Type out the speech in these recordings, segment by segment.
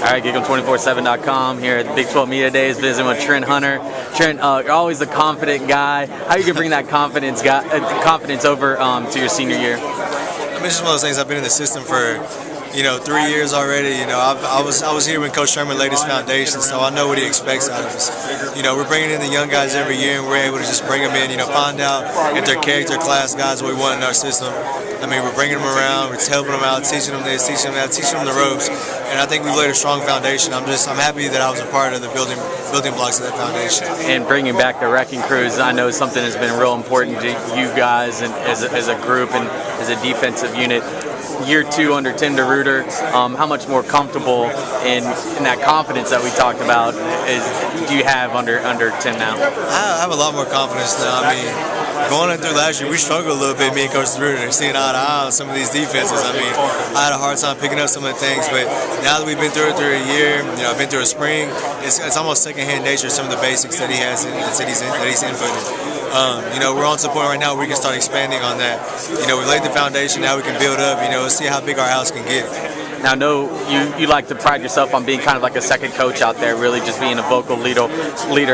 All right, Gig'em247.com here at the Big 12 Media Days, visiting with Trent Hunter. Trent, you're always a confident guy. How are you gonna bring that confidence over to your senior year? I mean, it's just one of those things. I've been in the system for 3 years already. I was here when Coach Sherman laid his foundation, so I know what he expects out of us. We're bringing in the young guys every year, and we're able to just bring them in. Find out if they're character class guys we want in our system. I mean, we're bringing them around, we're helping them out, teaching them this, teaching them that, teaching them the ropes, and I think we've laid a strong foundation. I'm happy that I was a part of the building blocks of that foundation. And bringing back the wrecking crews, I know something has been real important to you guys and as a group and as a defensive unit. Year 2 under Tim DeRuyter, how much more comfortable in that confidence that we talked about do you have under Tim now? I have a lot more confidence now. I mean, going through last year, we struggled a little bit, me and Coach DeRuyter, seeing eye to eye on some of these defenses. I mean, I had a hard time picking up some of the things, but now that we've been through a year, I've been through a spring, it's almost secondhand nature, some of the basics that he has that he's inputted. We're on to the point right now where we can start expanding on that. We laid the foundation, now we can build up, see how big our house can get. Now, I know you like to pride yourself on being kind of like a second coach out there, really just being a vocal leader.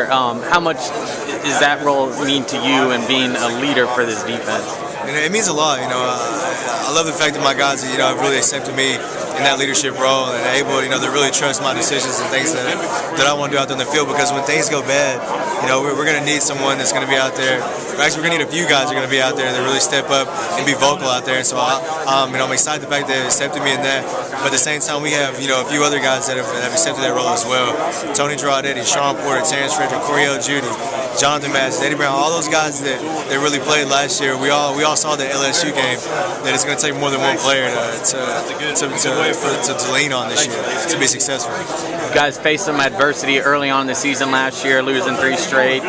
How much does that role mean to you and being a leader for this defense? It means a lot. I love the fact that my guys have really accepted me in that leadership role and able, to really trust my decisions and things that I want to do out there in the field, because when things go bad, we're going to need someone that's going to be out there. Actually, we're going to need a few guys that are going to be out there that really step up and be vocal out there. And so I'm excited the fact that they accepted me in that. But at the same time, we have, a few other guys that have accepted that role as well. Tony Girardetti, Sean Porter, Terrence Frederick, Coriel Judy, Jonathan Mattis, Eddie Brown, all those guys that really played last year. We all saw the LSU game that it's going to take more than one player to lean on this year to be successful. You guys faced some adversity early on in the season last year, losing 3 straight.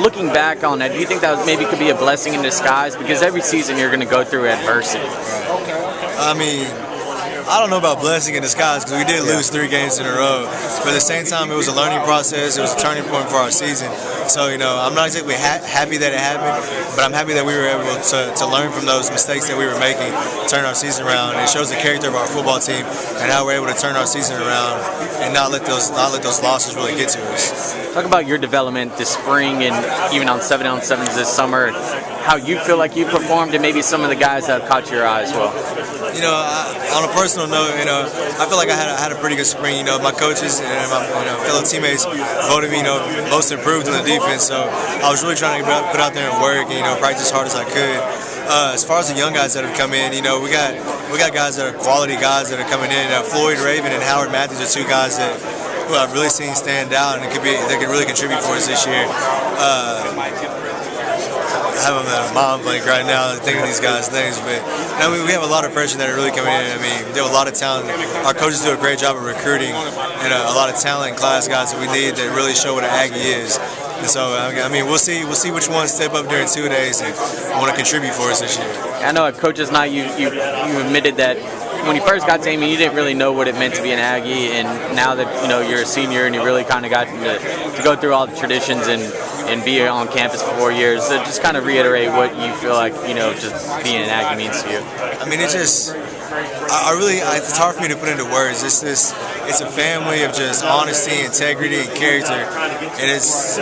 Looking back on that, do you think that maybe could be a blessing in disguise? Because every season you're going to go through adversity. I mean, I don't know about blessing in disguise, because we did lose 3 games in a row. But at the same time, it was a learning process. It was a turning point for our season. So, I'm not exactly happy that it happened, but I'm happy that we were able to learn from those mistakes that we were making, turn our season around. It shows the character of our football team and how we're able to turn our season around and not let those losses really get to us. Talk about your development this spring and even on 7-on-7s this summer, how you feel like you performed and maybe some of the guys that have caught your eye as well. On a personal note, I feel like I had a pretty good spring. My coaches and my fellow teammates voted me, most improved in the defense. So I was really trying to put out there and work and practice as hard as I could. As far as the young guys that have come in, we got guys that are quality guys that are coming in. Floyd Raven and Howard Matthews are 2 guys that I've really seen stand out, and they could really contribute for us this year. I have a mind blank right now thinking of these guys' names, but we have a lot of freshmen that are really coming in. I mean, they have a lot of talent. Our coaches do a great job of recruiting, and a lot of talent class guys that we need that really show what an Aggie is. And so, I mean, we'll see which ones step up during 2 days and want to contribute for us this year. I know at Coaches Night you admitted that when you first got to Amy, you didn't really know what it meant to be an Aggie, and now that you're a senior and you really kind of got to go through all the traditions and be on campus for 4 years, so just kind of reiterate what you feel like just being an Aggie means to you. I mean, it's hard for me to put into words. It's a family of just honesty, integrity, and character, and it's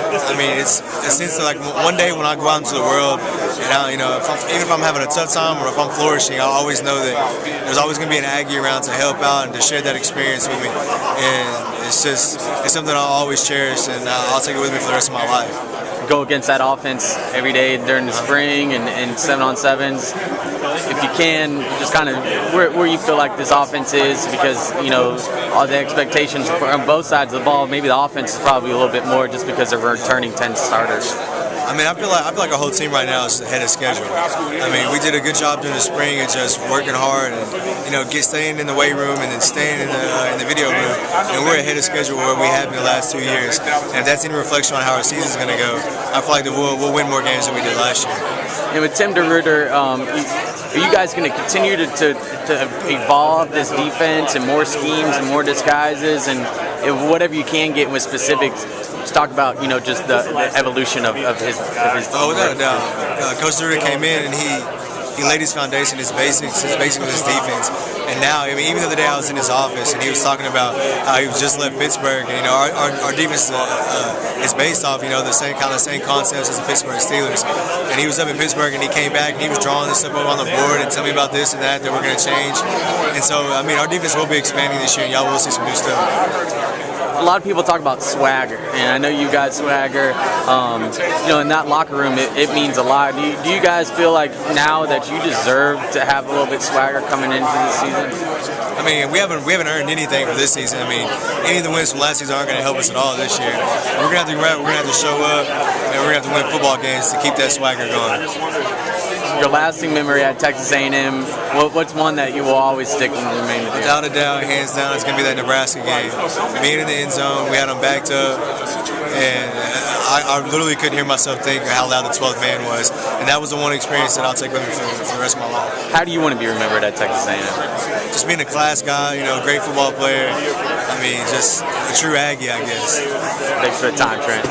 essentially like one day when I go out into the world, and even if I'm having a tough time or if I'm flourishing, I always know that there's always going to be an Aggie around to help out and to share that experience with me, and it's something I'll always cherish, and I'll take it with me for the rest of my life. Go against that offense every day during the spring and 7-on-7s. If you can, just kind of where you feel like this offense is, because all the expectations from both sides of the ball. Maybe the offense is probably a little bit more just because they're returning 10 starters. I mean, I feel like our whole team right now is ahead of schedule. I mean, we did a good job during the spring of just working hard and staying in the weight room and then staying in the video room, and we're ahead of schedule where we have in the last 2 years. And if that's any reflection on how our season is going to go, I feel like that we'll win more games than we did last year. And with Tim DeRuyter, are you guys going to continue to evolve this defense and more schemes and more disguises and whatever you can get with specifics? Just talk about just the evolution of his. Oh, without a doubt. Coach DeRuyter came in and he laid his foundation, his basics with his defense. And now, I mean, even the other day I was in his office and he was talking about how he was just left Pittsburgh. And, you know, our defense is based off, you know, the same concepts as the Pittsburgh Steelers. And he was up in Pittsburgh and he came back and he was drawing this stuff up on the board and telling me about this and that we're going to change. And so, I mean, our defense will be expanding this year and y'all will see some new stuff. A lot of people talk about swagger, and I know you got swagger. You know, in that locker room, it means a lot. Do you guys feel like now that you deserve to have a little bit swagger coming into the season? I mean, we haven't earned anything for this season. I mean, any of the wins from last season aren't going to help us at all this year. We're going to have to show up, and we're going to have to win football games to keep that swagger going. Your lasting memory at Texas A&M, what's one that you will always stick in the remainder? Without a doubt, hands down, it's going to be that Nebraska game. Being in the end zone, we had them backed up, and I literally couldn't hear myself think how loud the 12th man was. And that was the one experience that I'll take with me for the rest of my life. How do you want to be remembered at Texas A&M? Just being a class guy, you know, great football player. I mean, just a true Aggie, I guess. Thanks for the time, Trent.